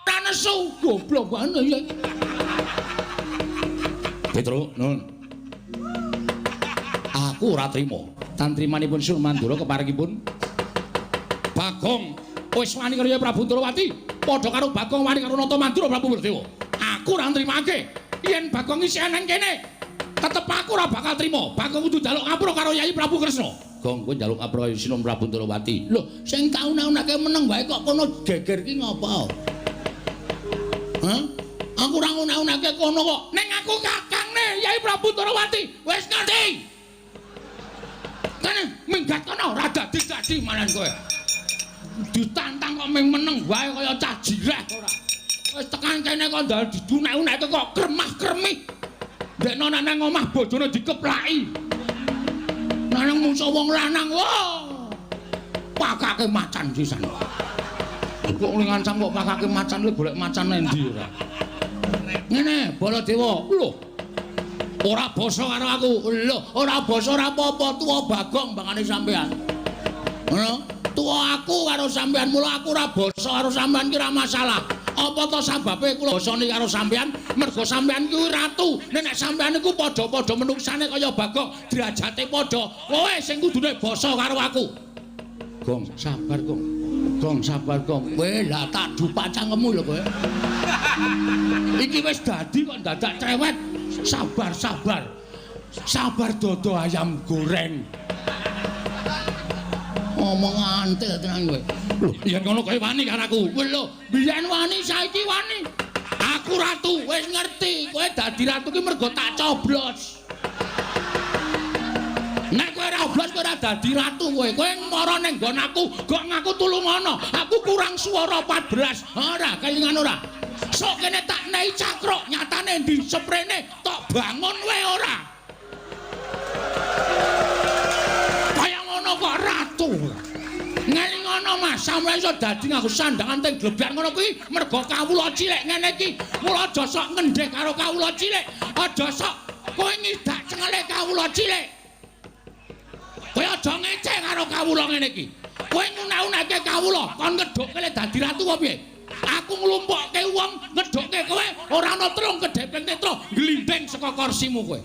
ora nesu goblok banget ya. Petro, nun. Aku ora trima. Tan trimanipun Sun Mandura keparingipun Bagong wis wani karo Prabu Ndrawati, padha karo Bagong wani karo Nata Mandura Prabu Werdewa. Aku ora nrimake. Yen Bagong isih ana kene, tetep aku ora bakal trima. Bagong kudu njaluk ngapura karo Yayi Prabu Kresna. Gong kowe njaluk ngapura karo Sinom Prabu Ndrawati. Lho, sing kauna-unake meneng wae kok kono geger ki ngopo? Hah? Aku ora nguna-unake kono kok. Ning aku kakangne Yayi Prabu Ndrawati. Wis ngerti? Kene minggat kono ora dadi-dadi malan kowe. Ditantang kok ming meneng wae kaya cah jireh ora. Wis tekan kene kok ndal didunek-uneke kok kremah-kremih. Ndekno nang omah bojone dikeplaki. Nang musuh wong lanang, wah. Pakake macan sisan. Kok ngancam kok pakake macan le golek macan endi ora. Ngene, Baladewa. Lho. Ora basa karo aku. Lho, ora basa ora apa-apa tuwa Bagong bangane sampean. Ngono? Tuwa aku karo sampean, mula aku ora basa karo sampean ki ora masalah. Apa to sababe kula basane karo sampean? Mergo sampean kuwi ratu. Nek sampean iku padha-padha menungsane kaya Bagong, derajate padha. Kowe sing kudune basa karo aku. Gong, sabar, Gong. Gong, sabar, Gong. Kowe lah tak dupak cangkemmu lho kowe. Iki wis dadi kok dadak cerewet. Sabar, sabar. Sabar dodo ayam goreng. Ngomong antil tenan kowe. Lho, yen ngono kowe wani karo aku. Lho, biyen wani saiki wani. Aku ratu, wis ngerti. Kowe dadi ratu ki mergo tak coblos. Nek kowe ora oblos kowe ora dadi ratu kowe. Kowe mara ning nggon aku, gok ngaku tulungono. Aku kurang swara 14. Ora, kelingan ora. Sok kene tak nehi cakruk, nyatane ndi seprene tok bangun kowe ora. Kaya ngono kok ratu. Ngelingono Mas, sampeyan iso dadi nganggo sandangan teng glebyan ngono kuwi mergo kawula cilik ngene iki. Mula aja sok ngendhek karo kawula cilik. Aja sok kowe ngidak cengele kawula cilik. Kowe aja ngeceh karo kawula ngene iki. Kowe nguna-unake kawula, kon ngedhukke le dadi ratu apa piye? Aku nglumpukke wong ngedhukke kowe ora ana trung kedhepeng tetra glindeng saka kursimu kowe.